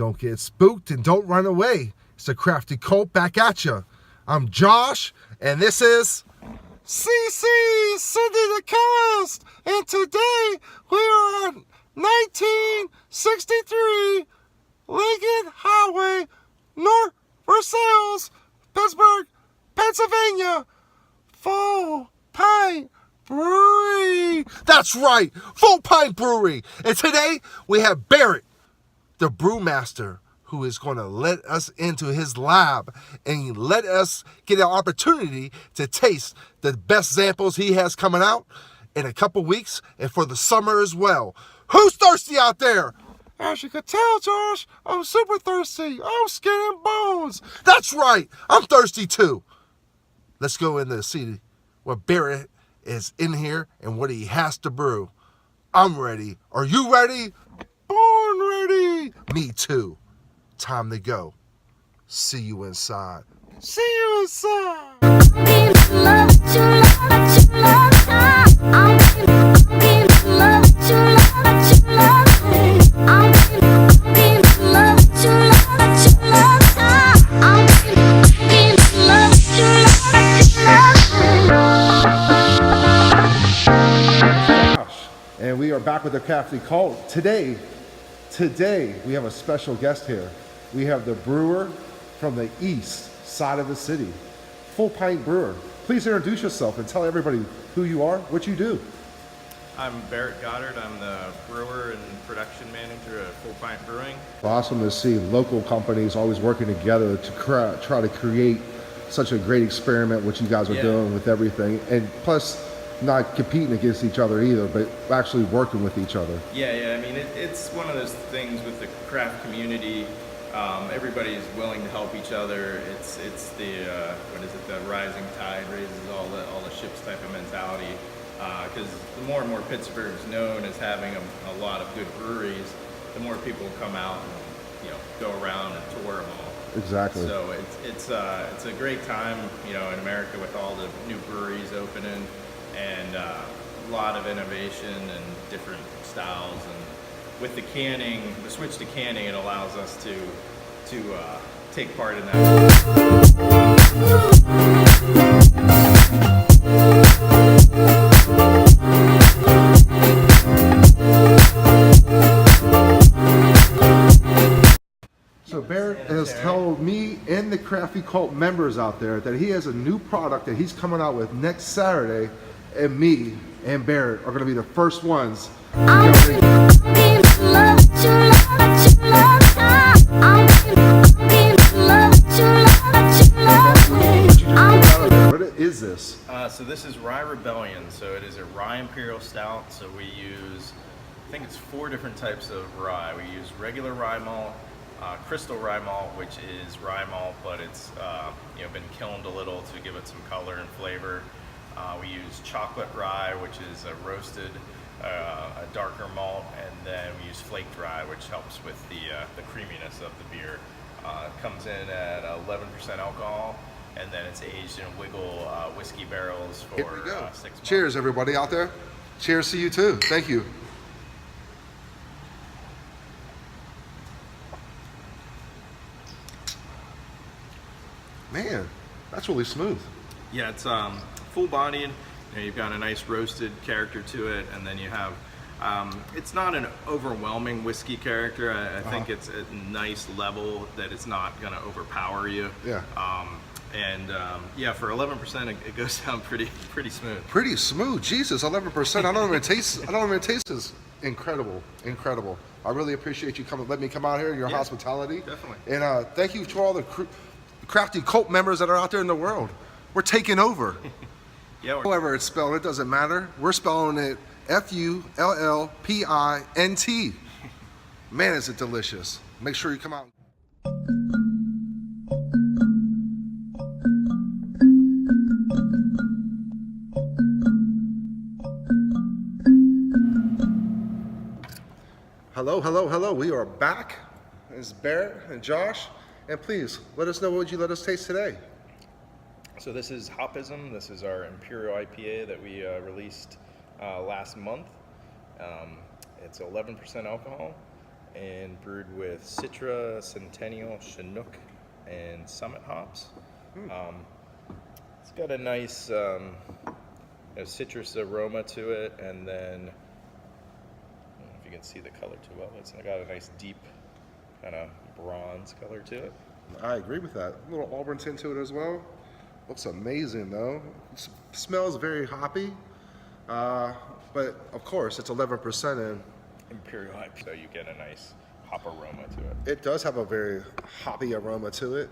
Don't get spooked and don't run away. It's the Crafty Cult back at you. I'm Josh, and this is CC, Cindy the Chemist. And today we are on 1963 Lincoln Highway, North Versailles, Pittsburgh, Pennsylvania. FullPint Brewery. That's right, FullPint Brewery. And today we have Barrett, the brewmaster, who is going to let us into his lab and let us get an opportunity to taste the best samples he has coming out in a couple weeks and for the summer as well. Who's thirsty out there? As you can tell, Josh, I'm super thirsty. I'm skin and bones. That's right, I'm thirsty too. Let's go in to see what Barrett is in here and what he has to brew. I'm ready. Are you ready? Born ready. Me too. Time to go. See you inside. See you inside. And we are back with the Crafty Cult. Today we have a special guest here. We have the brewer from the east side of the city, FullPint Brewer. Please introduce yourself and tell everybody who you are, what you do. I'm Barrett Goddard. I'm the brewer and production manager at FullPint Brewing. Awesome to see local companies always working together to try to create such a great experiment, what you guys are doing with everything. And plus, not competing against each other either, but actually working with each other. Yeah. I mean, it's one of those things with the craft community. Everybody is willing to help each other. It's the the rising tide raises all the ships type of mentality. Because the more and more Pittsburgh's known as having a lot of good breweries, the more people come out and go around and tour them all. Exactly. So it's a great time in America with all the new breweries opening. And a lot of innovation and different styles, and with the switch to canning, it allows us to take part in that. So Barrett has told me and the Crafty Cult members out there that he has a new product that he's coming out with next Saturday. And me and Barrett are going to be the first ones. What is this? So this is Rye Rebellion. So it is a Rye Imperial Stout. So we use, I think it's 4 different types of rye. We use regular rye malt, crystal rye malt, which is rye malt, but it's been kilned a little to give it some color and flavor. We use chocolate rye, which is a roasted, a darker malt, and then we use flaked rye, which helps with the creaminess of the beer. It comes in at 11% alcohol, and then it's aged in wiggle whiskey barrels for 6 months. Cheers, everybody out there. Cheers to you too. Thank you. Man, that's really smooth. Yeah, it's full-bodied. You've got a nice roasted character to it, and then you have it's not an overwhelming whiskey character. I think it's a nice level that it's not going to overpower you. Yeah. For 11%, it goes down pretty smooth. Pretty smooth. Jesus, 11%. I don't even taste this. Incredible. I really appreciate you let me come out here. Your hospitality. Definitely. And thank you to all the Crafty Cult members that are out there in the world. We're taking over. However it's spelled, it doesn't matter. We're spelling it FullPint. Man, is it delicious. Make sure you come out. Hello. We are back. It's Barrett and Josh. And please, let us know what would you let us taste today. So this is Hopism. This is our Imperial IPA that we released last month. It's 11% alcohol, and brewed with Citra, Centennial, Chinook, and Summit hops. It's got a nice citrus aroma to it, and then, I don't know if you can see the color too well, it's got a nice deep kind of bronze color to it. I agree with that. A little auburn tint to it as well. Looks amazing though. Smells very hoppy, but of course it's 11% in. Imperial Ipa, so you get a nice hop aroma to it. It does have a very hoppy aroma to it,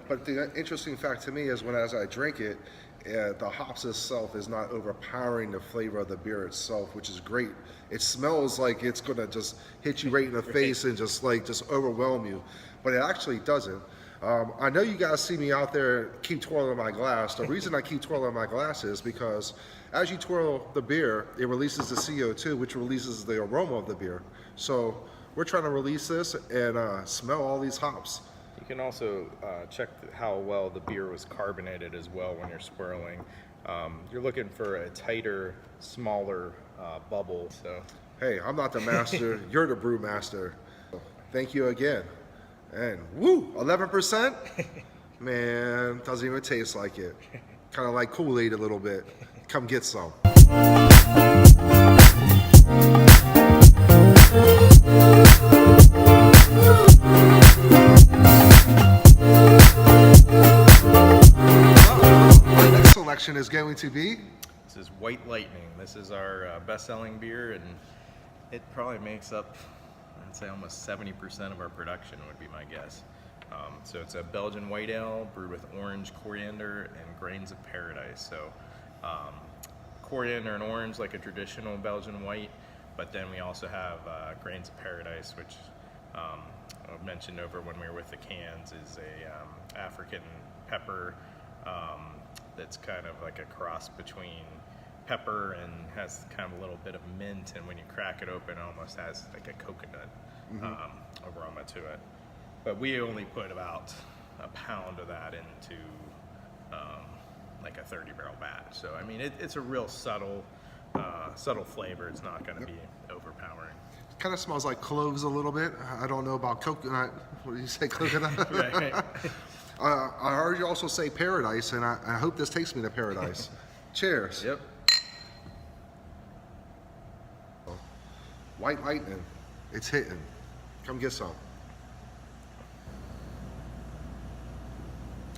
but the interesting fact to me is as I drink it, the hops itself is not overpowering the flavor of the beer itself, which is great. It smells like it's gonna just hit you right in the face and just overwhelm you, but it actually doesn't. I know you guys see me out there keep twirling my glass. The reason I keep twirling my glass is because as you twirl the beer, it releases the CO2, which releases the aroma of the beer. So we're trying to release this and smell all these hops. You can also check how well the beer was carbonated as well when you're swirling. You're looking for a tighter, smaller bubble. So, hey, I'm not the master. You're the brew master. Thank you again. And woo, 11%? Man, doesn't even taste like it. Kind of like Kool-Aid a little bit. Come get some. Our next selection is going to be? This is White Lightning. This is our best-selling beer, and it probably makes up, I'd say, almost 70% of our production would be my guess. So it's a Belgian white ale brewed with orange, coriander, and grains of paradise. So coriander and orange, like a traditional Belgian white, but then we also have grains of paradise, which I mentioned over when we were with the cans, is a African pepper that's kind of like a cross between pepper and has kind of a little bit of mint, and when you crack it open, it almost has like a coconut aroma to it. But we only put about a pound of that into like a 30-barrel batch. So I mean, it's a real subtle flavor. It's not going to be overpowering. It kind of smells like cloves a little bit. I don't know about coconut. What do you say, coconut? Right. I heard you also say paradise, and I hope this takes me to paradise. Cheers. Yep. White Lightning. It's hitting. Come get some.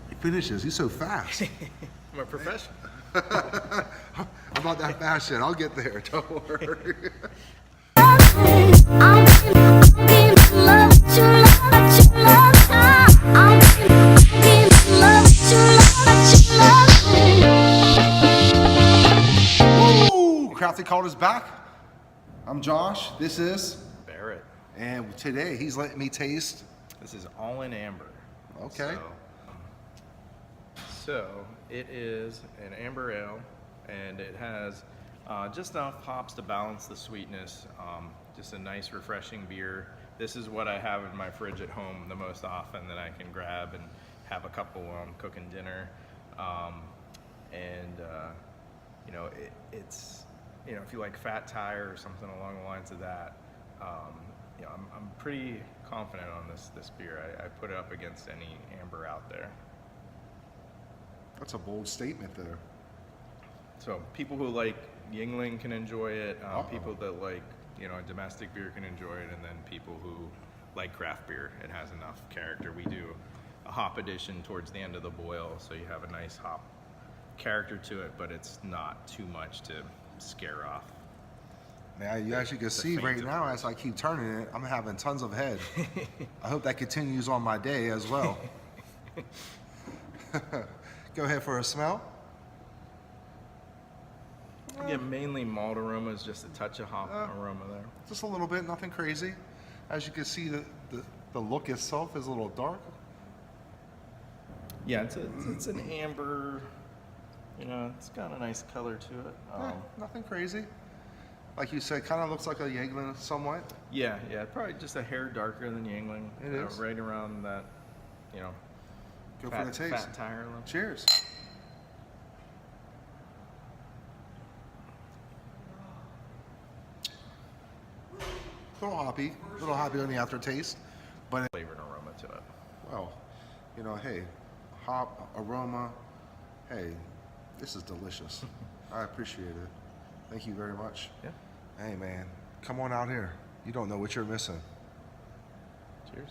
He finishes. He's so fast. I'm a professional. I'm not that fast yet. I'll get there. Don't worry. Ooh, Crafty called us back. I'm Josh. This is Barrett. And today he's letting me taste. This is all in amber. Okay. So it is an amber ale, and it has just enough hops to balance the sweetness. Just a nice, refreshing beer. This is what I have in my fridge at home the most often, that I can grab and have a couple while I'm cooking dinner. You know, it's, you know, if you like Fat Tire or something along the lines of that, you know, I'm pretty confident on this beer. I put it up against any amber out there. That's a bold statement there. So people who like Yingling can enjoy it. People that like, you know, a domestic beer can enjoy it, and then people who like craft beer, it has enough character. We do a hop addition towards the end of the boil, so you have a nice hop character to it, but it's not too much to scare off. Now, as you can see right now, as I keep turning it, I'm having tons of head. I hope that continues on my day as well. Go ahead for a smell. Yeah, mainly malt aromas, just a touch of hop aroma there. Just a little bit, nothing crazy. As you can see, the look itself is a little dark. Yeah, it's an amber, you know, it's got a nice color to it. Nothing crazy. Like you said, kind of looks like a Yingling somewhat. Yeah, probably just a hair darker than Yingling. It is. Right around that, you know, Go for the taste. Fat Tire level. Cheers. little hoppy on the aftertaste, but Flavor and aroma to it. well, you know, hey, hop aroma, hey, this is delicious. I appreciate it. Thank you very much. Yeah. Hey man, come on out here. You don't know what you're missing. Cheers.